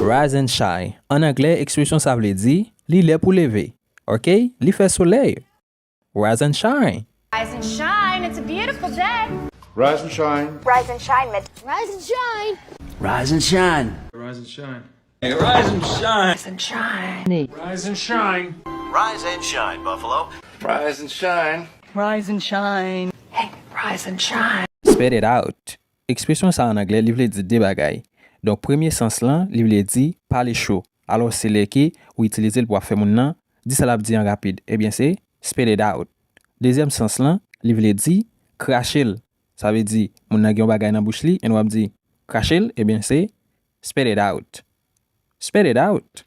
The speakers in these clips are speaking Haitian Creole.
Rise and shine. En anglais, expression ça veut dire li lè pour lever. OK? Li fait soleil. Rise and shine. Rise and shine, it's a beautiful day. Rise and shine. Rise and shine, rise and shine. Rise and shine. Rise and shine. Hey, rise and shine. Rise and shine. Rise and shine. Rise and shine, Buffalo. Rise and shine. Rise and shine. Hey, rise and shine. Spit it out. Expression ça en anglais, li vle di de bagay. Donc, premier sens lan, li vle di parler chaud. Alors, c'est le qui ou utiliser le pour faire moun nan, di ça la di en rapide. Eh bien, c'est spit it out. Deuxième sens lan, li vle di cracher. Ça veut dire moun nan gen bagay nan bouche li, en wap di cracher, eh bien, c'est spit it out. Spit it out.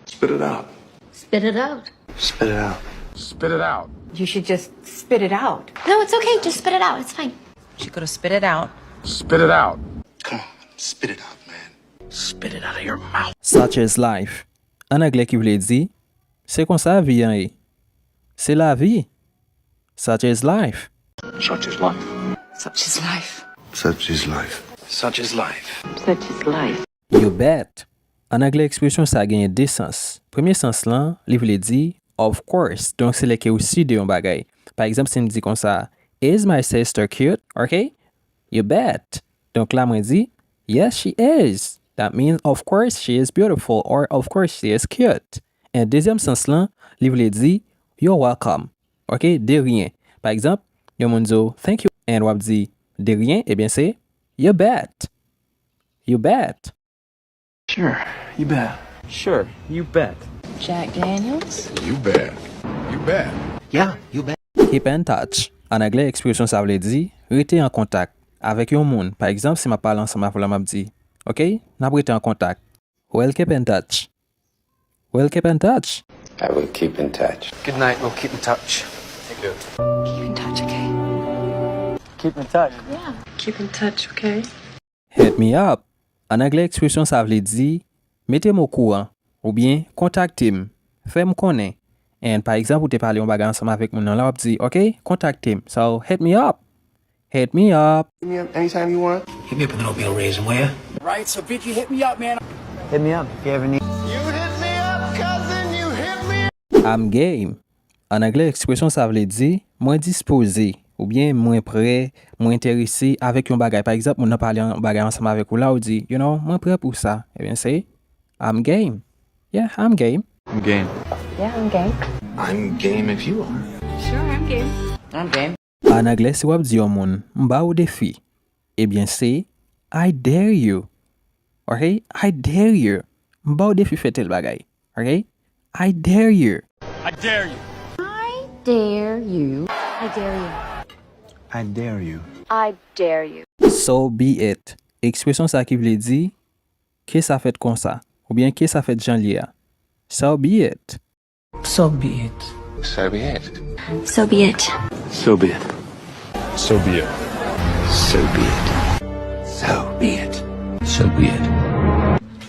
Spit it out. Spit it out. Spit it out. Spit it out. You should just spit it out. No, it's okay, just spit it out, it's fine. She could have spit it out. Spit it out. Come on, spit it out, man. Spit it out of your mouth. Such is life. En anglais qui vle di, c'est comme ça vie en est. C'est la vie. Such is life. Such is life. Such is life. Such is life. Such is life. Such is life. You bet. En anglais, expression ça gagne deux sens. Premier sens lan, li vle di of course. Donc c'est le qui aussi de yon bagay. Par exemple, si me dit comme ça, is my sister cute? OK? You bet. Donc là, moi dit, yes, she is. That means, of course, she is beautiful or of course, she is cute. Et deuxième sens là, li vle di, you're welcome. OK? De rien. Par exemple, yon moun zo, thank you. Et wap di, de rien, eh bien c'est, you bet. You bet. Sure, you bet. Sure, you bet. Jack Daniels? You bet. You bet. Yeah, you bet. Keep in touch. En anglais, expression ça veut dire rester en contact avec yon moun. Par exemple, si ma parle ensemble avec la m'a dit, OK? N'a rester en contact. Well, keep in touch. Well, keep in touch. I will keep in touch. Good night, we'll keep in touch. Keep in touch, okay? Keep in touch. Yeah. Keep in touch, okay? Hit me up. En anglais, expression ça veut dire mettez-moi au courant ou bien contactez-moi. Fais-moi connaître. Et par exemple, vous te parlez en bagage ensemble avec mon là, dit, OK, contactez-moi. So, hit me up. Hit me up. Hit me up anytime you want. Hit me up with an oatmeal raisin, will ya? Right, so Vicky, hit me up, man. Hit me up if you ever need. I'm game. En anglais, expression ça veut dire moins disposé ou bien moins prêt, moins intéressé avec un bagage. Par exemple, on a parlé en bagage ensemble avec vous là, on dit, you know, moins prêt pour ça. Eh bien, c'est I'm game. Yeah, I'm game. I'm game. Yeah, I'm game. I'm game if you are. Sure, I'm game. I'm game. En anglais, si wap di yon moun, mba ou défi. Eh bien, c'est I dare you. OK? I dare you. Mba ou défi fait tel bagay. OK? I dare you. I dare you. I dare you. I dare you. I dare you. So be it. Expression ça qui vle di, que ça fait comme ça. Ou bien que ça fait jan liya. So be it. So be it. So be it. So be it. So be it. So be it. So be it. So be it. So be it.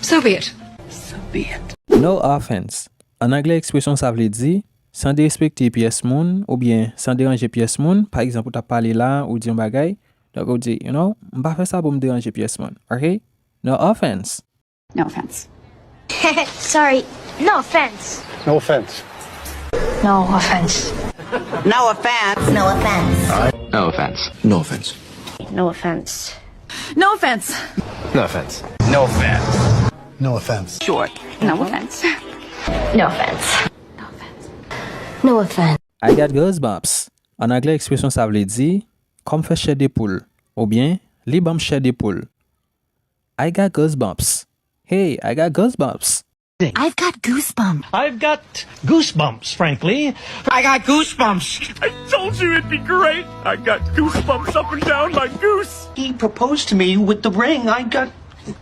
So be it. So be it. No offense. En anglais, expression ça vle di, sans dérespecter pièce moun, ou bien sans déranger pièce moun. Par exemple, ou ta parlé là, ou di un bagay, donc ou di, you know, m'pa fait ça pour me déranger pièce moun. OK? No offense. No offense. Sorry, no offense. No offense. No offense. No offense. No offense. No offense. No offense. No offense. No offense. No offense. No offense. No offense. Short. No offense. No offense. No offense. No offense. I got goosebumps. En anglais, expression ça veut dire comme fait chair des poules ou bien li bam chair des poules. I got goosebumps. Hey, I got goosebumps. I've got goosebumps. I've got goosebumps, frankly. I got goosebumps. I told you it'd be great. I got goosebumps up and down my goose. He proposed to me with the ring. I got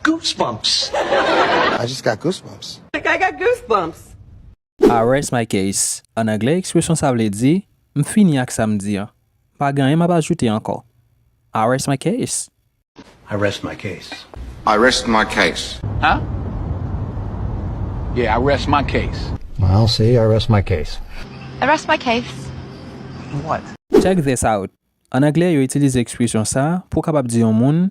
goosebumps. I just got goosebumps. I got goosebumps. I rest my case. En anglais, expression ça veut dire m'fini ak samedi. Pas gagné m'a pas ajouté encore. I rest my case. I rest my case. I rest my case. Huh? Yeah, I rest my case. I'll see. I rest my case. I rest my case. What? Check this out. En anglais, yo utilise expression ça pour capable dire yon moun,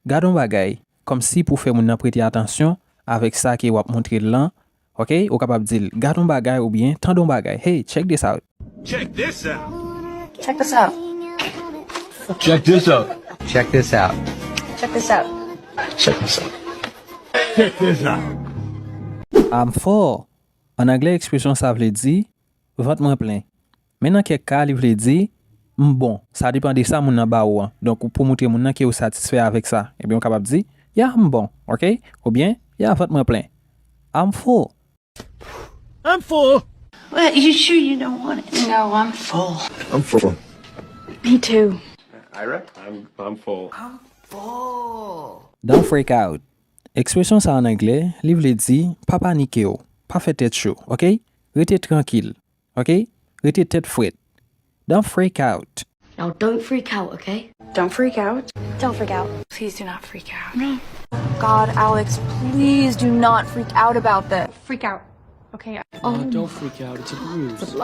gardon bagay, comme si pour faire moun nan prêter attention avec ça qui wap montre là, OK, ou capable dire garde ton bagay ou bien tend ton bagay. Hey, check this out. Check this out. Check this out. Check this out. Check this out. Check this out. Check this out. Check this out. I'm full. En anglais, expression ça veut dire ventre moi plein. Mais dans quelques cas, il veut dire bon, ça dépend de ça mon nan ba ou. Donc pour montrer mon nan qui est satisfait avec ça, et bien on capable dire yeah, bon, OK? Ou bien yeah, ventre moi plein. I'm full. I'm full. Well, you sure you don't want it? No, I'm full. I'm full. Me too. Ira? I'm full. Don't freak out. Expression ça en anglais, li vle di pa panike ou, pa fait tête chaud, OK? Rete tranquille, OK? Rete tête frette. Don't freak out. Now don't freak out, okay? Don't freak out. Don't freak out. Please do not freak out. No. God, Alex, please do not freak out about this. Freak out. Okay. Don't freak out. It's a bruise.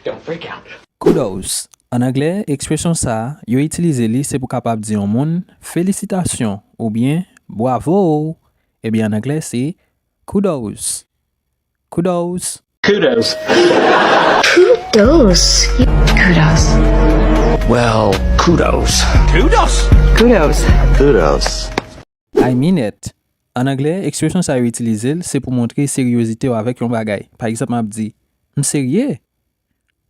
Don't freak out. Kudos. En anglais, expression ça, yo utilise li c'est pour capable dire au monde félicitations ou bien bravo. Eh bien en anglais c'est kudos. Kudos. Kudos. Kudos. Kudos. Well, kudos. Kudos. Kudos. Kudos. I mean it. En anglais, expression ça yo utilise c'est pour montrer sérieuxité avec yon bagay. Par exemple, m'a dit m'sérieux.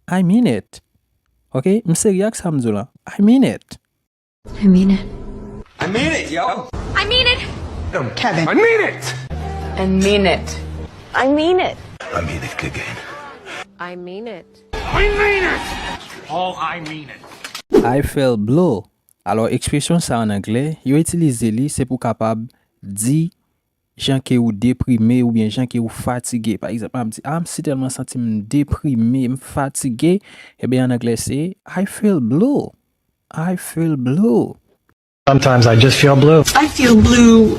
I mean it. OK? M'sérieux ak ça m'dou là. I mean it. I mean it. I mean it, yo. I mean it. Kevin. I mean it. I mean it. I mean it. I mean it again. I mean it. I mean it. Oh, I mean it. I feel blue. Alors, expression ça en anglais, yo utilise li c'est pour capable di gens qui ou déprimé ou bien gens qui ou fatigué. Par exemple, on dit si tellement senti me déprimé, me fatigué, eh bien en anglais c'est I feel blue. I feel blue. Sometimes I just feel blue. I feel blue.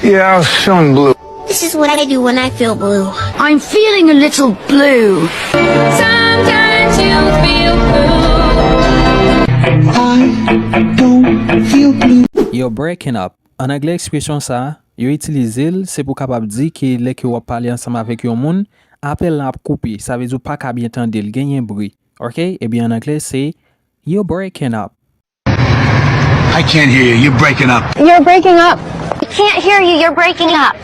Yeah, I was feeling blue. This is what I do when I feel blue. I'm feeling a little blue. Sometimes you feel blue. You're breaking up. En anglais, expression ça, yo utilise c'est pour capable dire que les que ou parler ensemble avec yon moun, appel la couper. Ça veut dire pas ka bien tendre, il gagne bruit. OK? Eh bien en anglais c'est you're breaking up. I can't hear you. You're breaking up. You're breaking up. I can't hear you. You're breaking up.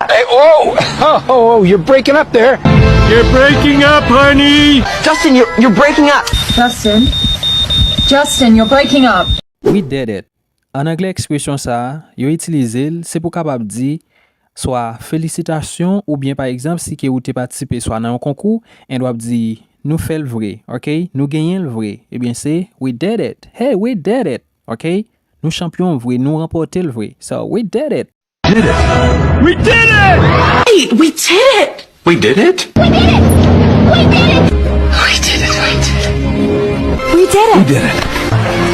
Hey, whoa! You're breaking up there. You're breaking up, honey. Justin, you're breaking up. Justin, you're breaking up. We did it. En anglais, expression ça, yo utilise c'est pour capable dire soit félicitations ou bien par exemple si que ou t'es participé soit dans un concours, on doit dire nous fait le vrai, OK? Nous gagnons le vrai. Eh bien c'est we did it. Hey, we did it. OK? Nous champions vrai, nous remporter le vrai. So we did it. We did it. Wait, we did it. We did it? We did it. We did it. We did it. We did it.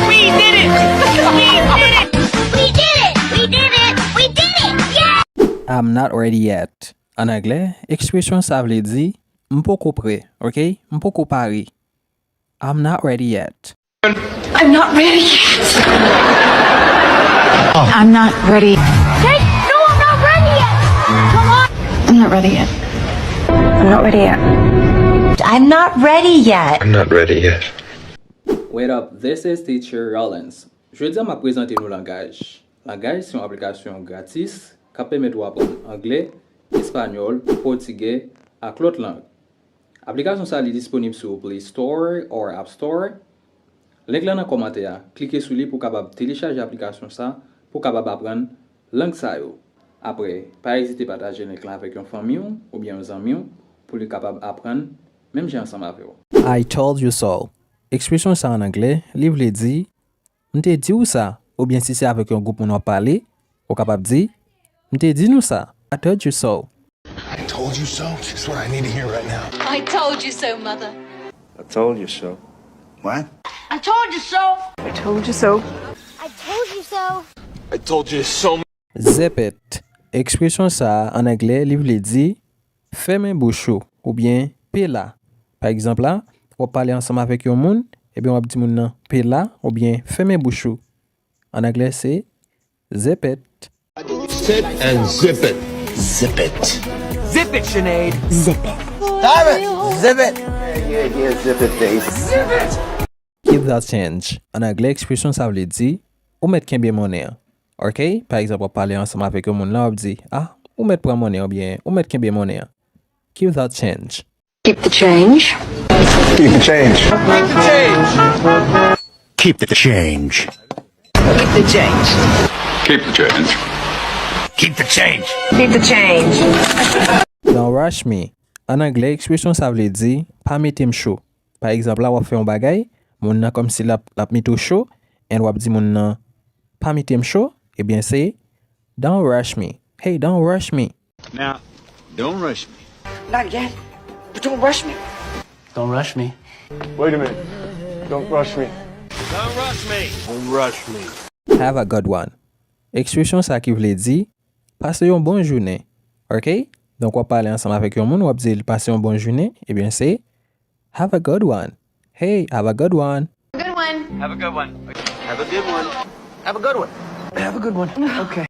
We did it. We did it. We did it. We did it. We did it. Yeah. I'm not ready yet. En anglais, expression ça veut dire m'poko prêt, OK? M'poko paré. I'm not ready yet. I'm not ready yet. I'm not ready. Hey, no, I'm not ready yet. Come on. I'm not ready yet. I'm not ready yet. I'm not ready yet. I'm not ready yet. Wait up, this is teacher Yorlens. Je veux dire m'a présenter nos langages. Langage c'est une application gratis qui permet d'apprendre anglais, espagnol, portugais et l'autre langue. L'application ça est disponible sur Play Store ou App Store. Link là dans commentaire, cliquez sur lui pour capable télécharger l'application ça pour capable apprendre langue ça yo. Après, pas hésiter à partager link là avec une famille ou bien un ami pour lui capable apprendre même j'ai ensemble avec vous. I told you so. Expression ça en anglais, livre le dit m'te dit ou ça ou bien si c'est avec un groupe on a parlé, ou capable dire m'te dit nous ça. I told you so. I told you so. It's what I need to hear right now. I told you so, mother. I told you so. What? I told you so. I told you so. I told you so. I told you so. Zip it. Expression ça en anglais, livre le dit ferme bouchou ou bien pela. Par exemple là, on parler ensemble avec un monde, et bien on va dire moun nan pela ou bien ferme bouchou. En anglais c'est zip it. Sit and zip it. Zip it. Zip it, Sinead. Zip it. Stop it! Zip it! Yeah, zip it, Dave. Keep that change. En anglais, expression ça veut dire ou mettre kembe monnaie. OK? Par exemple, on parler ensemble avec un monde là, on dit ah, ou mettre prend monnaie ou bien ou mettre kembe monnaie. Keep that change. Keep the change. Keep the change. Keep the change. Keep the change. Keep the change. Keep the change. Keep the change. Don't rush me. En anglais, expression ça veut dire pas mettre chaud. Par exemple, là, on fait un bagay, mon nan comme si la mis au chaud, et on dit mon nan pas mettre chaud, eh bien c'est don't rush me. Hey, don't rush me. Now, don't rush me. Not yet. But don't rush me. Don't rush me. Wait a minute. Don't rush me. Don't rush me. Don't rush me. Have a good one. Expression ça qui veut dire passer une bonne journée. OK? Donc on parle ensemble avec un monde, on dit passer une bonne journée, eh bien c'est have a good one. Hey, have a good one. Good one. Have a good one. Have a good one. Have a good one. Have a good one. Okay.